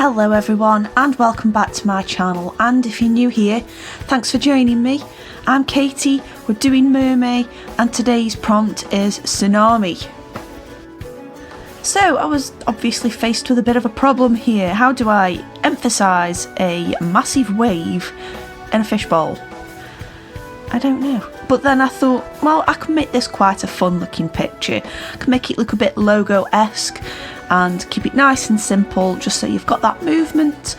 Hello everyone and welcome back to my channel, and if you're new here, thanks for joining me. I'm Katie, we're doing mermay and today's prompt is tsunami. So I was obviously faced with a bit of a problem here. How do I emphasise a massive wave in a fishbowl? I don't know. But then I thought, well, I can make this quite a fun looking picture. I can make it look a bit logo-esque and keep it nice and simple, just so you've got that movement,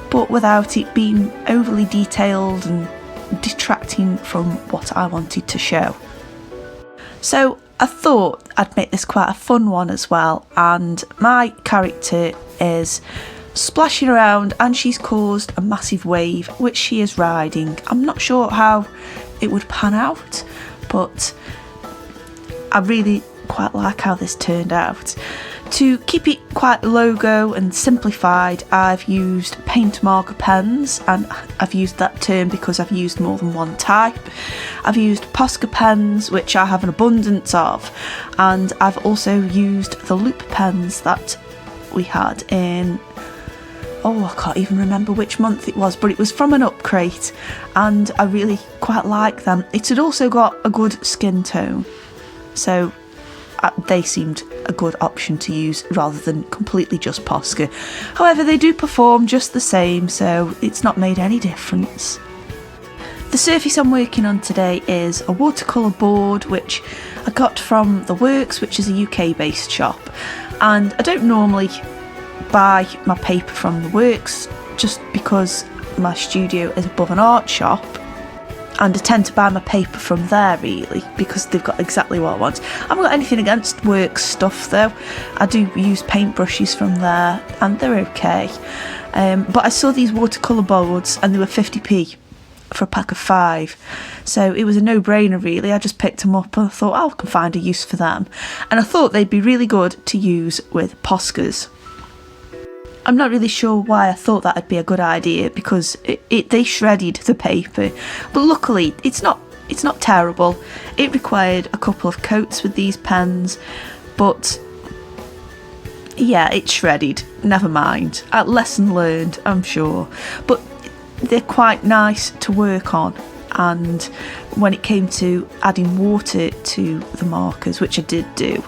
but without it being overly detailed and detracting from what I wanted to show. So I thought I'd make this quite a fun one as well, and my character is splashing around and she's caused a massive wave which she is riding. I'm not sure how it would pan out, but I really quite like how this turned out. To keep it quite logo and simplified, I've used paint marker pens, and I've used that term because I've used more than one type. I've used Posca pens, which I have an abundance of, and I've also used the loop pens that we had in, I can't even remember which month it was, but it was from an up crate, and I really quite like them. It had also got a good skin tone, so they seemed a good option to use rather than completely just Posca. However, they do perform just the same, so it's not made any difference. The surface I'm working on today is a watercolour board which I got from The Works, which is a UK based shop, and I don't normally buy my paper from The Works just because my studio is above an art shop, and I tend to buy my paper from there really because they've got exactly what I want. I haven't got anything against Works stuff though. I do use paintbrushes from there and they're okay. But I saw these watercolour boards and they were 50p for a pack of 5. So it was a no-brainer really. I just picked them up and I thought, I can find a use for them. And I thought they'd be really good to use with Poscas. I'm not really sure why I thought that would be a good idea because they shredded the paper, but luckily it's not terrible. It required a couple of coats with these pens, but yeah, it's shredded. Never mind. Lesson learned, I'm sure. But they're quite nice to work on, and when it came to adding water to the markers, which I did do,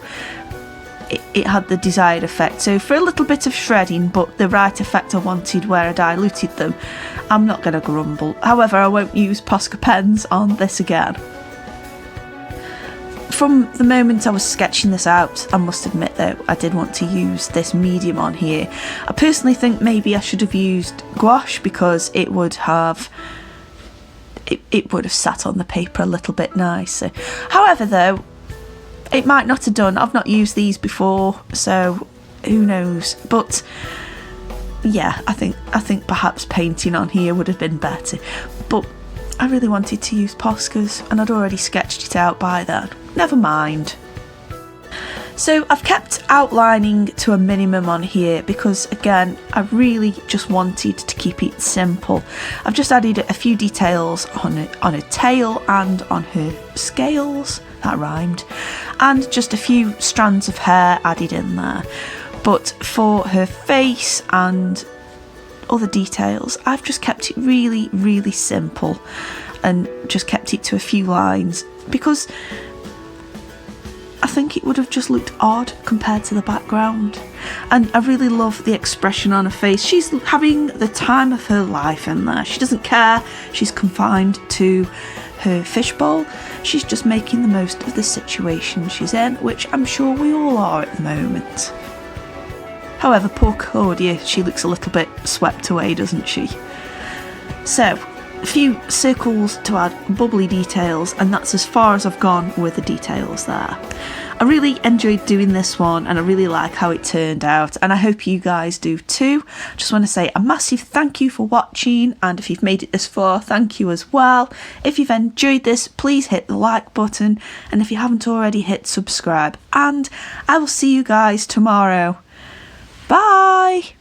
it had the desired effect. So for a little bit of shredding, but the right effect I wanted where I diluted them, I'm not going to grumble. However, I won't use Posca pens on this again. From the moment I was sketching this out, I must admit that I did want to use this medium on here. I personally think maybe I should have used gouache because it would have sat on the paper a little bit nicer. However though, it might not have done. I've not used these before, so who knows. But yeah, I think perhaps painting on here would have been better. But I really wanted to use Poscas and I'd already sketched it out by then. Never mind. So I've kept outlining to a minimum on here because again, I really just wanted to keep it simple. I've just added a few details on her tail and on her scales. That rhymed. And just a few strands of hair added in there. But for her face and other details, I've just kept it really, really simple and just kept it to a few lines because I think it would have just looked odd compared to the background. And I really love the expression on her face. She's having the time of her life in there. She doesn't care. She's confined to her fishbowl. She's just making the most of the situation she's in, which I'm sure we all are at the moment. However, poor Claudia, she looks a little bit swept away, doesn't she? So, a few circles to add bubbly details, and that's as far as I've gone with the details there. I really enjoyed doing this one and I really like how it turned out, and I hope you guys do too. Just want to say a massive thank you for watching, and if you've made it this far, thank you as well. If you've enjoyed this, please hit the like button, and if you haven't already, hit subscribe, and I will see you guys tomorrow. Bye!